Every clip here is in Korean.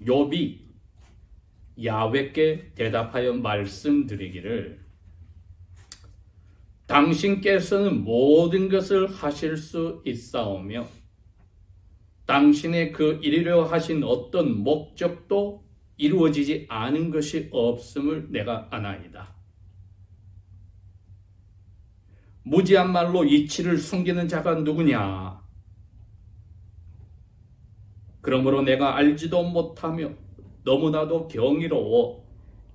욥이 야훼께 대답하여 말씀드리기를 당신께서는 모든 것을 하실 수 있사오며 당신의 그 이루려 하신 어떤 목적도 이루어지지 않은 것이 없음을 내가 아나이다. 무지한 말로 이치를 숨기는 자가 누구냐? 그러므로 내가 알지도 못하며 너무나도 경이로워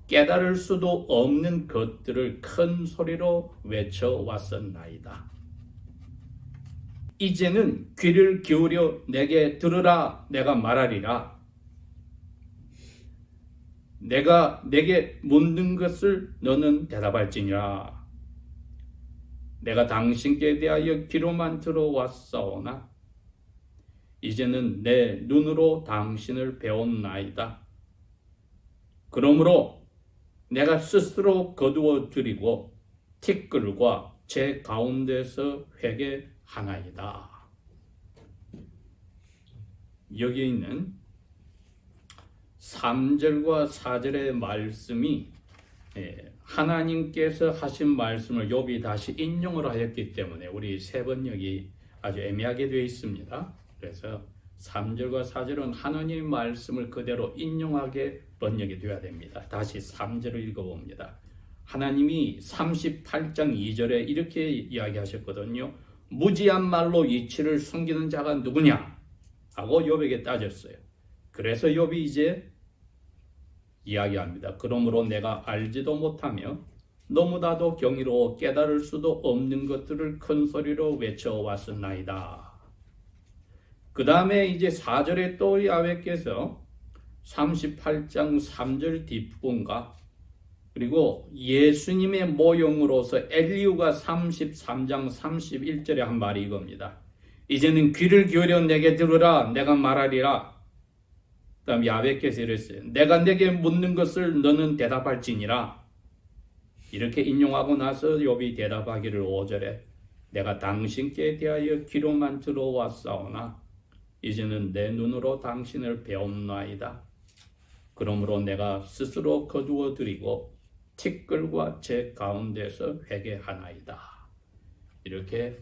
깨달을 수도 없는 것들을 큰 소리로 외쳐왔었나이다. 이제는 귀를 기울여 내게 들으라. 내가 말하리라. 내가 내게 묻는 것을 너는 대답할지니라. 내가 당신께 대하여 귀로만 들어왔사오나 이제는 내 눈으로 당신을 배웠나이다. 그러므로 내가 스스로 거두어 드리고 티끌과 제 가운데서 회개하나이다. 여기 있는 3절과 4절의 말씀이 하나님께서 하신 말씀을 욥이 다시 인용을 하였기 때문에 우리 세 번역이 아주 애매하게 되어 있습니다. 그래서 3절과 4절은 하나님의 말씀을 그대로 인용하게 번역이 되어야 됩니다. 다시 3절을 읽어봅니다. 하나님이 38장 2절에 이렇게 이야기하셨거든요. 무지한 말로 이치를 숨기는 자가 누구냐? 하고 욥에게 따졌어요. 그래서 욥이 이제 이야기합니다. 그러므로 내가 알지도 못하며 너무나도 경이로워 깨달을 수도 없는 것들을 큰 소리로 외쳐왔었나이다. 그 다음에 이제 4절에 또 야훼께서 38장 3절 뒷부분과 그리고 예수님의 모형으로서 엘리후가 33장 31절에 한 말이 이겁니다. 이제는 귀를 기울여 내게 들으라. 내가 말하리라. 그 다음 야훼께서 이랬어요. 내가 내게 묻는 것을 너는 대답할지니라. 이렇게 인용하고 나서 욥이 대답하기를 5절에 내가 당신께 대하여 귀로만 들어왔사오나 이제는 내 눈으로 당신을 배웠나이다. 그러므로 내가 스스로 거두어 드리고 티끌과 제 가운데서 회개하나이다. 이렇게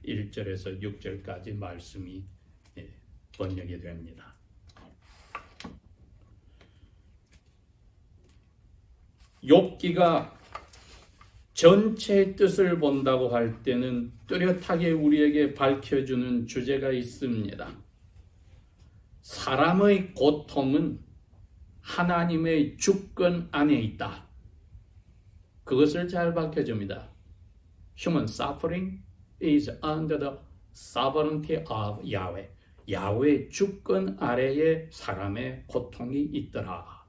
1절에서 6절까지 말씀이 번역이 됩니다. 욥기가 전체의 뜻을 본다고 할 때는 뚜렷하게 우리에게 밝혀주는 주제가 있습니다. 사람의 고통은 하나님의 주권 안에 있다. 그것을 잘 밝혀줍니다. Human suffering is under the sovereignty of Yahweh. 야훼 주권 아래에 사람의 고통이 있더라.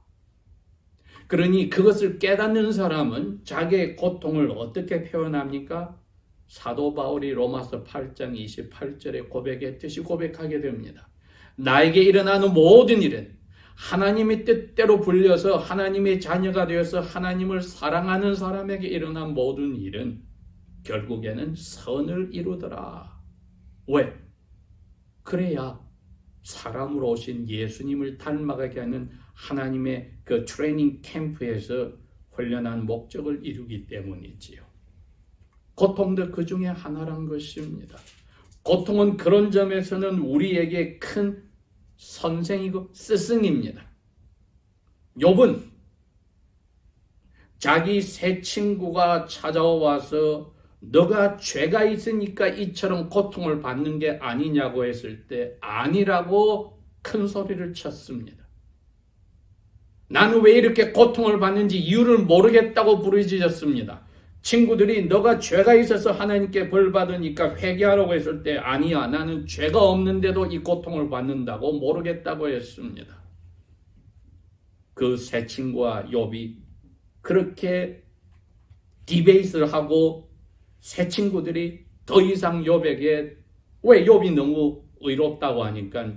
그러니 그것을 깨닫는 사람은 자기의 고통을 어떻게 표현합니까? 사도 바울이 로마서 8장 28절에 고백했듯이 고백하게 됩니다. 나에게 일어나는 모든 일은 하나님의 뜻대로 불려서 하나님의 자녀가 되어서 하나님을 사랑하는 사람에게 일어난 모든 일은 결국에는 선을 이루더라. 왜? 그래야 사람으로 오신 예수님을 닮아가게 하는 하나님의 그 트레이닝 캠프에서 훈련한 목적을 이루기 때문이지요. 고통도 그 중에 하나란 것입니다. 고통은 그런 점에서는 우리에게 큰 선생이고 스승입니다. 욥은 자기 새 친구가 찾아와서 너가 죄가 있으니까 이처럼 고통을 받는 게 아니냐고 했을 때 아니라고 큰 소리를 쳤습니다. 나는 왜 이렇게 고통을 받는지 이유를 모르겠다고 부르짖었습니다. 친구들이 너가 죄가 있어서 하나님께 벌 받으니까 회개하라고 했을 때 아니야, 나는 죄가 없는데도 이 고통을 받는다고 모르겠다고 했습니다. 그 새 친구와 욥이 그렇게 디베이트를 하고 새 친구들이 더 이상 욥에게 왜 욥이 너무 의롭다고 하니까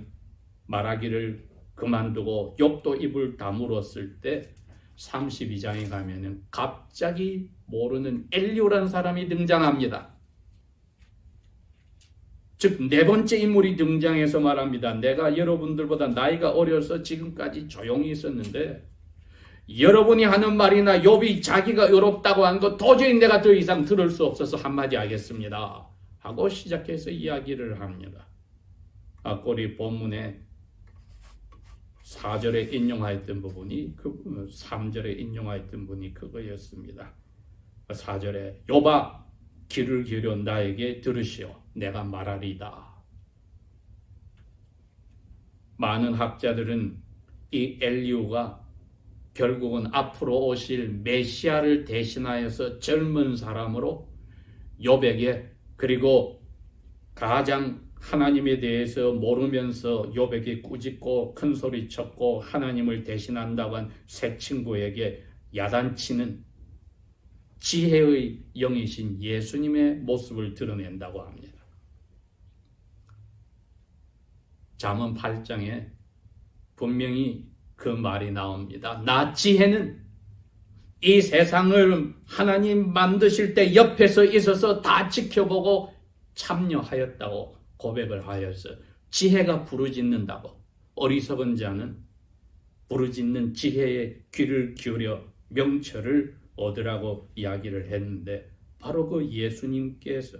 말하기를 그만두고 욥도 입을 다물었을 때 32장에 가면은 갑자기 모르는 엘리후라는 사람이 등장합니다. 즉 네 번째 인물이 등장해서 말합니다. 내가 여러분들보다 나이가 어려서 지금까지 조용히 있었는데 여러분이 하는 말이나 욥이 자기가 의롭다고 한 것 도저히 내가 더 이상 들을 수 없어서 한마디 하겠습니다 하고 시작해서 이야기를 합니다. 우리 본문에 4절에 인용하였던 부분이 3절에 인용하였던 부분이 그거였습니다. 4절에 욥아 귀를 기울여 나에게 들으시오 내가 말하리이다. 많은 학자들은 이 엘리후가 결국은 앞으로 오실 메시아를 대신하여서 젊은 사람으로 욥에게 그리고 가장 하나님에 대해서 모르면서 욥에게 꾸짖고 큰소리 쳤고 하나님을 대신한다고 한 새 친구에게 야단치는 지혜의 영이신 예수님의 모습을 드러낸다고 합니다. 잠언 8장에 분명히 그 말이 나옵니다. 나 지혜는 이 세상을 하나님 만드실 때 옆에서 있어서 다 지켜보고 참여하였다고 고백을 하여서 지혜가 부르짖는다고 어리석은 자는 부르짖는 지혜의 귀를 기울여 명철을 얻으라고 이야기를 했는데 바로 그 예수님께서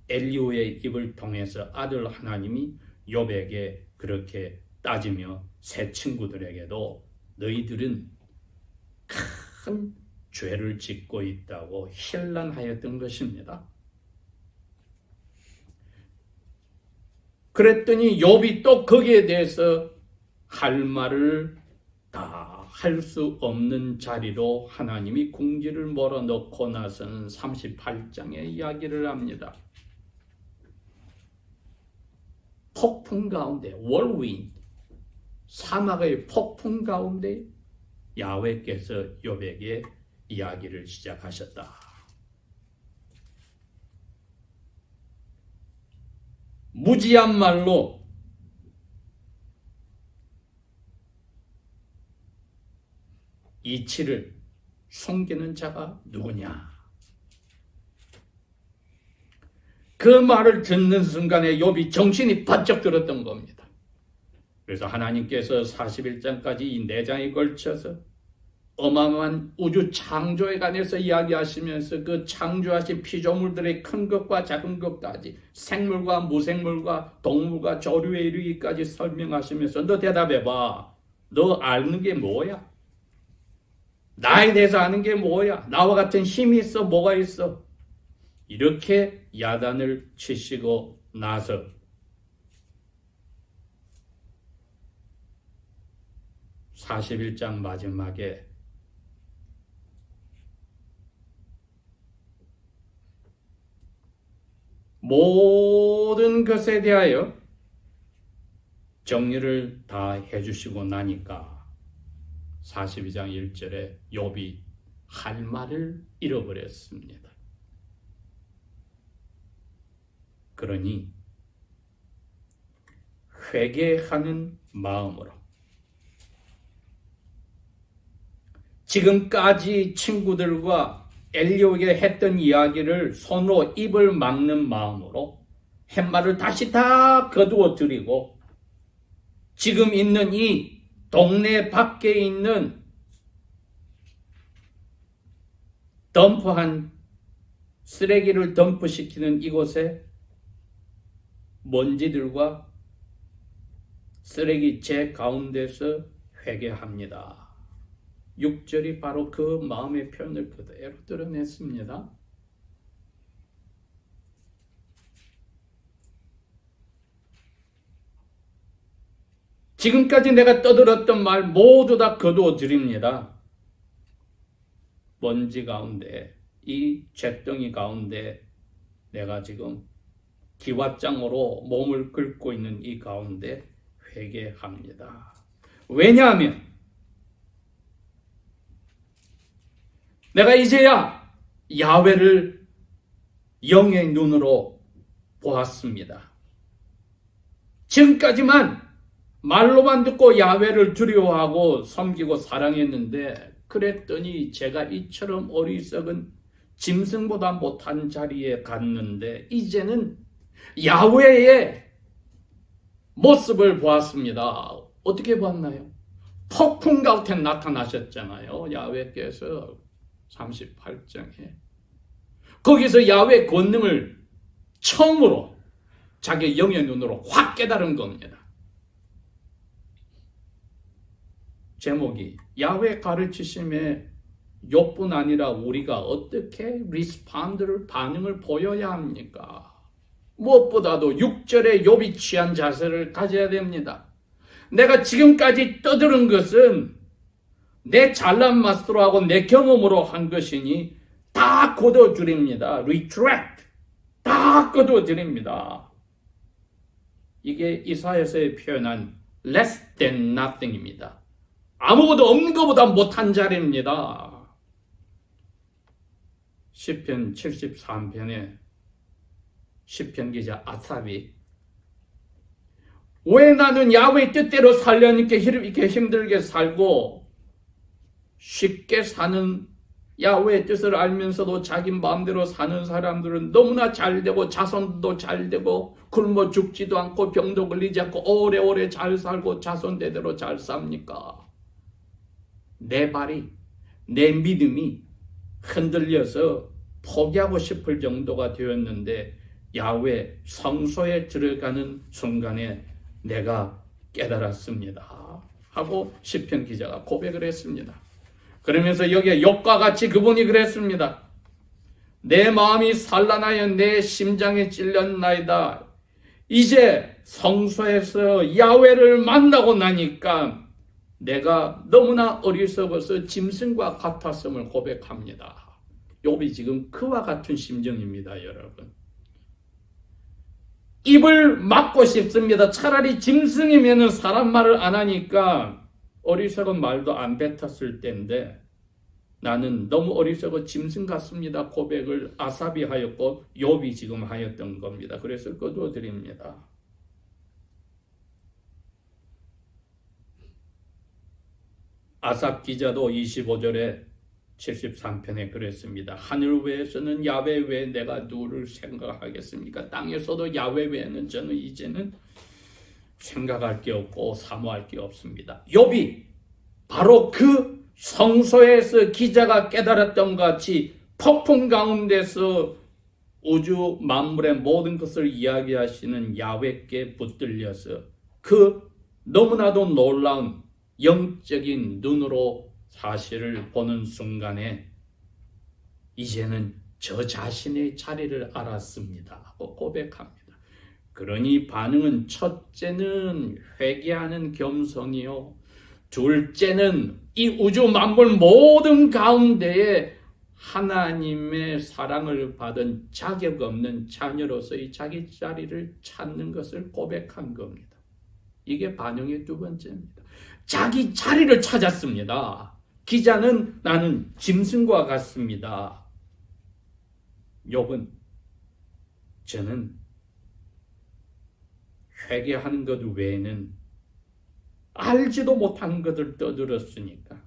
엘리후의 입을 통해서 아들 하나님이 욥에게 그렇게 따지며 새 친구들에게도 너희들은 큰 죄를 짓고 있다고 힐난하였던 것입니다. 그랬더니 욥이 또 거기에 대해서 할 말을 다 할 수 없는 자리로 하나님이 궁지를 몰아넣고 나서는 38장에 이야기를 합니다. 폭풍 가운데 월윈 사막의 폭풍 가운데 야훼께서 욥에게 이야기를 시작하셨다. 무지한 말로 이치를 숨기는 자가 누구냐? 그 말을 듣는 순간에 욥이 정신이 번쩍 들었던 겁니다. 그래서 하나님께서 41장까지 이 4장에 걸쳐서 어마어마한 우주 창조에 관해서 이야기하시면서 그 창조하신 피조물들의 큰 것과 작은 것까지 생물과 무생물과 동물과 조류에 이르기까지 설명하시면서 너 대답해봐. 너 아는 게 뭐야? 나에 대해서 아는 게 뭐야? 나와 같은 힘이 있어? 뭐가 있어? 이렇게 야단을 치시고 나서 (41장) 마지막에 모든 것에 대하여 정리를 다 해주시고 나니까 42장 1절에 욥이 할 말을 잃어버렸습니다. 그러니 회개하는 마음으로 지금까지 친구들과 엘리후에게 했던 이야기를 손으로 입을 막는 마음으로 팻말을 다시 다 거두어 드리고 지금 있는 이 동네 밖에 있는 덤프한 쓰레기를 덤프시키는 이곳에 먼지들과 쓰레기째 가운데서 회개합니다. 6절이 바로 그 마음의 표현을 그대로 드러냈습니다. 지금까지 내가 떠들었던 말 모두 다 거두어 드립니다. 먼지 가운데, 이 잿덩이 가운데 내가 지금 기왓장으로 몸을 긁고 있는 이 가운데 회개합니다. 왜냐하면 내가 이제야 야훼를 영의 눈으로 보았습니다. 지금까지만 말로만 듣고 야훼를 두려워하고 섬기고 사랑했는데 그랬더니 제가 이처럼 어리석은 짐승보다 못한 자리에 갔는데 이제는 야훼의 모습을 보았습니다. 어떻게 보았나요? 폭풍 가운데 나타나셨잖아요. 야훼께서 38장에. 거기서 야훼의 권능을 처음으로 자기 영의 눈으로 확 깨달은 겁니다. 제목이 야훼 가르치심에 욥뿐 아니라 우리가 어떻게 리스판드를 반응을 보여야 합니까? 무엇보다도 6절에 욥이 취한 자세를 가져야 됩니다. 내가 지금까지 떠드는 것은 내 잘난 맛으로 하고 내 경험으로 한 것이니 다 거둬드립니다. retract. 다 거둬드립니다. 이게 이사야서에 표현한 less than nothing입니다. 아무것도 없는 것보다 못한 자리입니다. 시편 73편에 시편 기자 아삽이 왜 나는 야훼의 뜻대로 살려니까 이렇게 힘들게 살고 쉽게 사는 야훼의 뜻을 알면서도 자기 마음대로 사는 사람들은 너무나 잘되고 자손도 잘되고 굶어 죽지도 않고 병도 걸리지 않고 오래오래 잘 살고 자손 대대로 잘 삽니까? 내 발이, 내 믿음이 흔들려서 포기하고 싶을 정도가 되었는데 야훼 성소에 들어가는 순간에 내가 깨달았습니다. 하고 시편 기자가 고백을 했습니다. 그러면서 여기에 욥과 같이 그분이 그랬습니다. 내 마음이 산란하여 내 심장에 찔렸나이다. 이제 성소에서 야훼를 만나고 나니까 내가 너무나 어리석어서 짐승과 같았음을 고백합니다. 욥이 지금 그와 같은 심정입니다, 여러분. 입을 막고 싶습니다. 차라리 짐승이면 사람 말을 안 하니까 어리석은 말도 안 뱉었을 텐데 나는 너무 어리석어 짐승 같습니다. 고백을 아삽이 하였고 욥이 지금 하였던 겁니다. 그래서 거두어드립니다. 아삽 기자도 25절에 73편에 그랬습니다. 하늘 외에서는 야훼 외에 내가 누구를 생각하겠습니까? 땅에서도 야훼 외에는 저는 이제는 생각할 게 없고 사모할 게 없습니다. 욥이 바로 그 성소에서 기자가 깨달았던 같이 폭풍 가운데서 우주 만물의 모든 것을 이야기하시는 야훼께 붙들려서 그 너무나도 놀라운 영적인 눈으로 사실을 보는 순간에 이제는 저 자신의 자리를 알았습니다 하고 고백합니다. 그러니 반응은 첫째는 회개하는 겸손이요, 둘째는 이 우주 만물 모든 가운데에 하나님의 사랑을 받은 자격 없는 자녀로서의 자기 자리를 찾는 것을 고백한 겁니다. 이게 반응의 두 번째입니다. 자기 자리를 찾았습니다. 기자는 나는 짐승과 같습니다. 욥은 저는 회개하는 것 외에는 알지도 못한 것을 떠들었으니까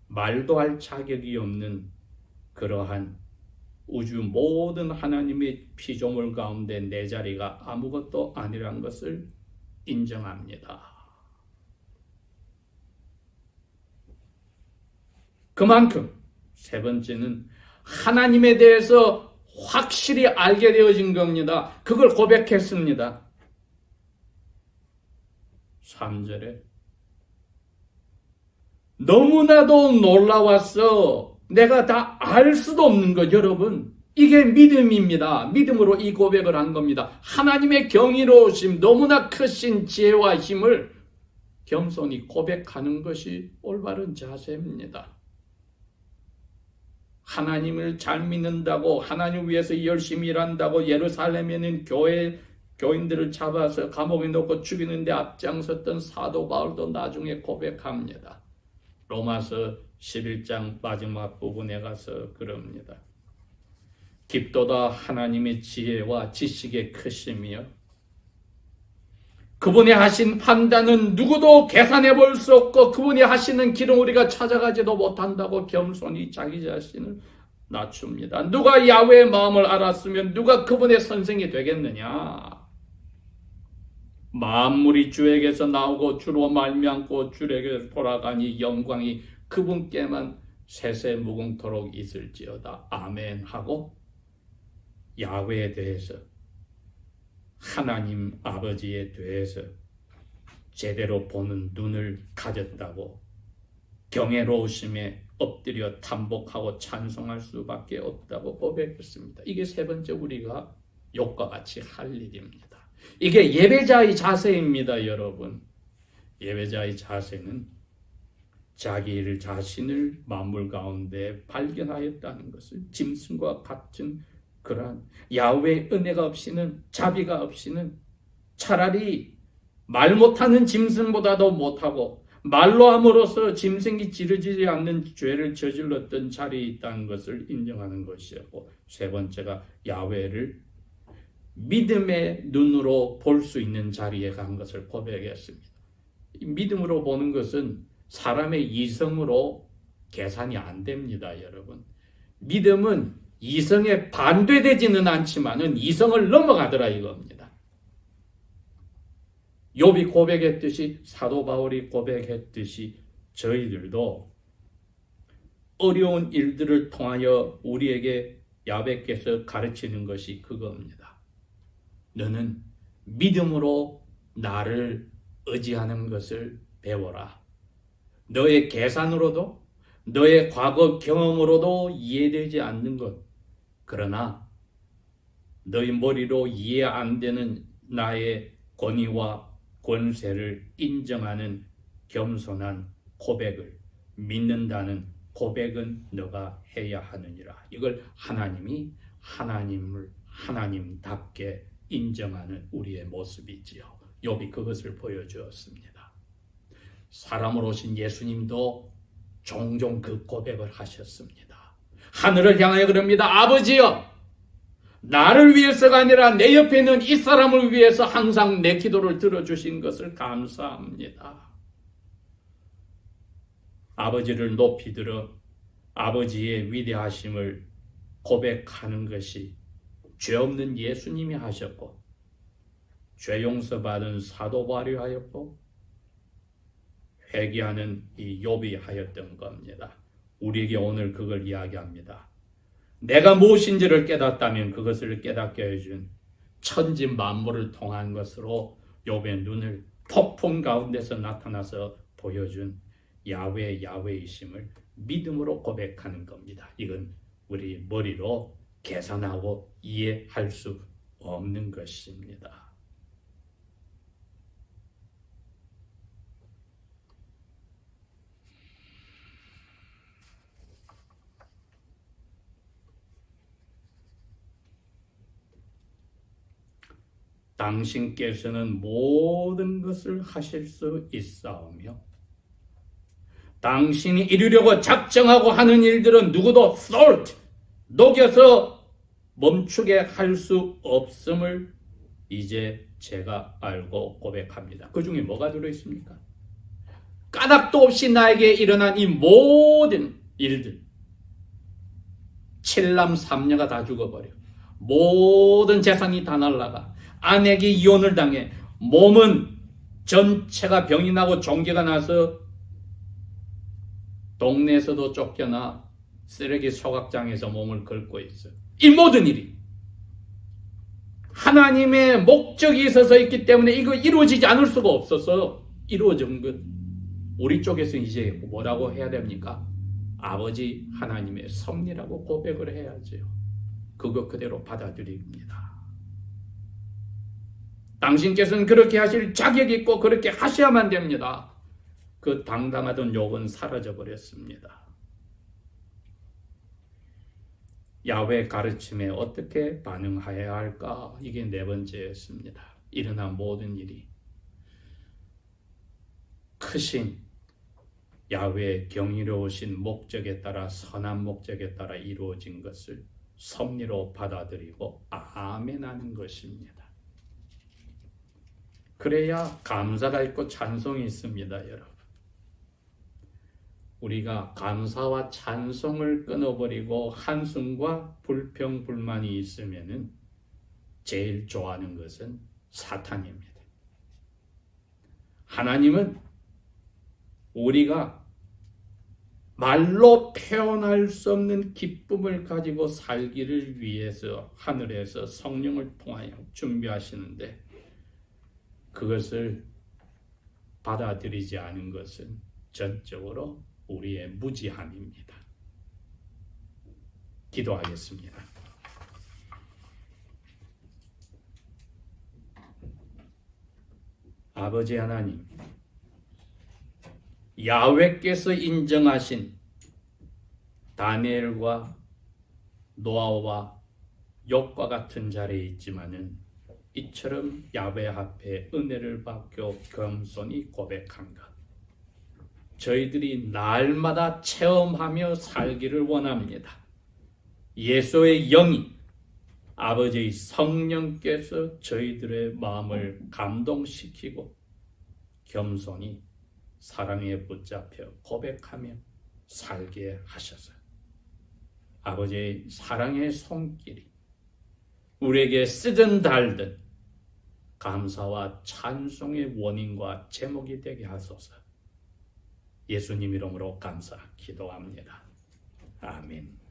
말도 할 자격이 없는 그러한 우주 모든 하나님의 피조물 가운데 내 자리가 아무것도 아니란 것을 인정합니다. 그만큼 세 번째는 하나님에 대해서 확실히 알게 되어진 겁니다. 그걸 고백했습니다. 3절에 너무나도 놀라웠어. 내가 다 알 수도 없는 것. 여러분, 이게 믿음입니다. 믿음으로 이 고백을 한 겁니다. 하나님의 경이로우심, 너무나 크신 지혜와 힘을 겸손히 고백하는 것이 올바른 자세입니다. 하나님을 잘 믿는다고, 하나님 위해서 열심히 일한다고 예루살렘에는 교인들을 잡아서 감옥에 넣고 죽이는데 앞장섰던 사도 바울도 나중에 고백합니다. 로마서 11장 마지막 부분에 가서 그럽니다. 깊도다 하나님의 지혜와 지식의 크심이여, 그분이 하신 판단은 누구도 계산해 볼 수 없고 그분이 하시는 길은 우리가 찾아가지도 못한다고 겸손히 자기 자신을 낮춥니다. 누가 야훼의 마음을 알았으면 누가 그분의 선생이 되겠느냐? 만물이 주에게서 나오고 주로 말미암고 주에게 돌아가니 영광이 그분께만 세세무궁토록 있을지어다. 아멘 하고 야훼에 대해서, 하나님 아버지에 대해서 제대로 보는 눈을 가졌다고 경외로우심에 엎드려 탄복하고 찬송할 수밖에 없다고 고백했습니다. 이게 세 번째 우리가 욕과 같이 할 일입니다. 이게 예배자의 자세입니다, 여러분. 예배자의 자세는 자기 자신을 만물 가운데 발견하였다는 것을, 짐승과 같은 그러한 야훼의 은혜가 없이는, 자비가 없이는 차라리 말 못하는 짐승보다도 못하고 말로 함으로써 짐승이 지르지지 않는 죄를 저질렀던 자리에 있다는 것을 인정하는 것이었고, 세 번째가 야훼를 믿음의 눈으로 볼 수 있는 자리에 간 것을 고백했습니다. 믿음으로 보는 것은 사람의 이성으로 계산이 안 됩니다, 여러분. 믿음은 이성에 반대되지는 않지만은 이성을 넘어가더라 이겁니다. 욥이 고백했듯이, 사도 바울이 고백했듯이 저희들도 어려운 일들을 통하여 우리에게 야훼께서 가르치는 것이 그겁니다. 너는 믿음으로 나를 의지하는 것을 배워라. 너의 계산으로도 너의 과거 경험으로도 이해되지 않는 것, 그러나 너의 머리로 이해 안 되는 나의 권위와 권세를 인정하는 겸손한 고백을, 믿는다는 고백은 너가 해야 하느니라. 이걸 하나님이 하나님을 하나님답게 인정하는 우리의 모습이지요. 욥이 그것을 보여주었습니다. 사람으로 오신 예수님도 종종 그 고백을 하셨습니다. 하늘을 향하여 그럽니다. 아버지여, 나를 위해서가 아니라 내 옆에 있는 이 사람을 위해서 항상 내 기도를 들어주신 것을 감사합니다. 아버지를 높이 들어 아버지의 위대하심을 고백하는 것이 죄 없는 예수님이 하셨고, 죄 용서받은 사도 바울이 하였고, 회개하는 이 욥이 하였던 겁니다. 우리에게 오늘 그걸 이야기합니다. 내가 무엇인지를 깨닫다면 그것을 깨닫게 해준 천지 만물을 통한 것으로 욥의 눈을 폭풍 가운데서 나타나서 보여준 야훼이심을 믿음으로 고백하는 겁니다. 이건 우리 머리로 계산하고 이해할 수 없는 것입니다. 당신께서는 모든 것을 하실 수 있사오며 당신이 이루려고 작정하고 하는 일들은 누구도 녹여서 멈추게 할 수 없음을 이제 제가 알고 고백합니다. 그 중에 뭐가 들어있습니까? 까닭도 없이 나에게 일어난 이 모든 일들, 7남 3녀가 다 죽어버려, 모든 재산이 다 날라가, 아내에게 이혼을 당해, 몸은 전체가 병이 나고 종괴가 나서 동네에서도 쫓겨나 쓰레기 소각장에서 몸을 긁고 있어. 이 모든 일이 하나님의 목적이 있어서 있기 때문에 이거 이루어지지 않을 수가 없어서 이루어진 것. 우리 쪽에서 이제 뭐라고 해야 됩니까? 아버지 하나님의 섭리라고 고백을 해야죠. 그거 그대로 받아들입니다. 당신께서는 그렇게 하실 자격이 있고 그렇게 하셔야만 됩니다. 그 당당하던 욥은 사라져버렸습니다. 야훼 가르침에 어떻게 반응해야 할까? 이게 네 번째였습니다. 일어난 모든 일이 크신 야훼의 경이로우신 목적에 따라, 선한 목적에 따라 이루어진 것을 섭리로 받아들이고 아멘하는 것입니다. 그래야 감사가 있고 찬송이 있습니다, 여러분. 우리가 감사와 찬송을 끊어버리고 한숨과 불평, 불만이 있으면은 제일 좋아하는 것은 사탄입니다. 하나님은 우리가 말로 표현할 수 없는 기쁨을 가지고 살기를 위해서 하늘에서 성령을 통하여 준비하시는데 그것을 받아들이지 않은 것은 전적으로 우리의 무지함입니다. 기도하겠습니다. 아버지 하나님, 야훼께서 인정하신 다니엘과 노아와 욥과 같은 자리에 있지만은 이처럼 야훼 앞에 은혜를 받고 겸손히 고백한 것, 저희들이 날마다 체험하며 살기를 원합니다. 예수의 영이 아버지의 성령께서 저희들의 마음을 감동시키고 겸손히 사랑에 붙잡혀 고백하며 살게 하셔서 아버지의 사랑의 손길이 우리에게 쓰든 달든 감사와 찬송의 원인과 제목이 되게 하소서. 예수님 이름으로 감사 기도합니다. 아멘.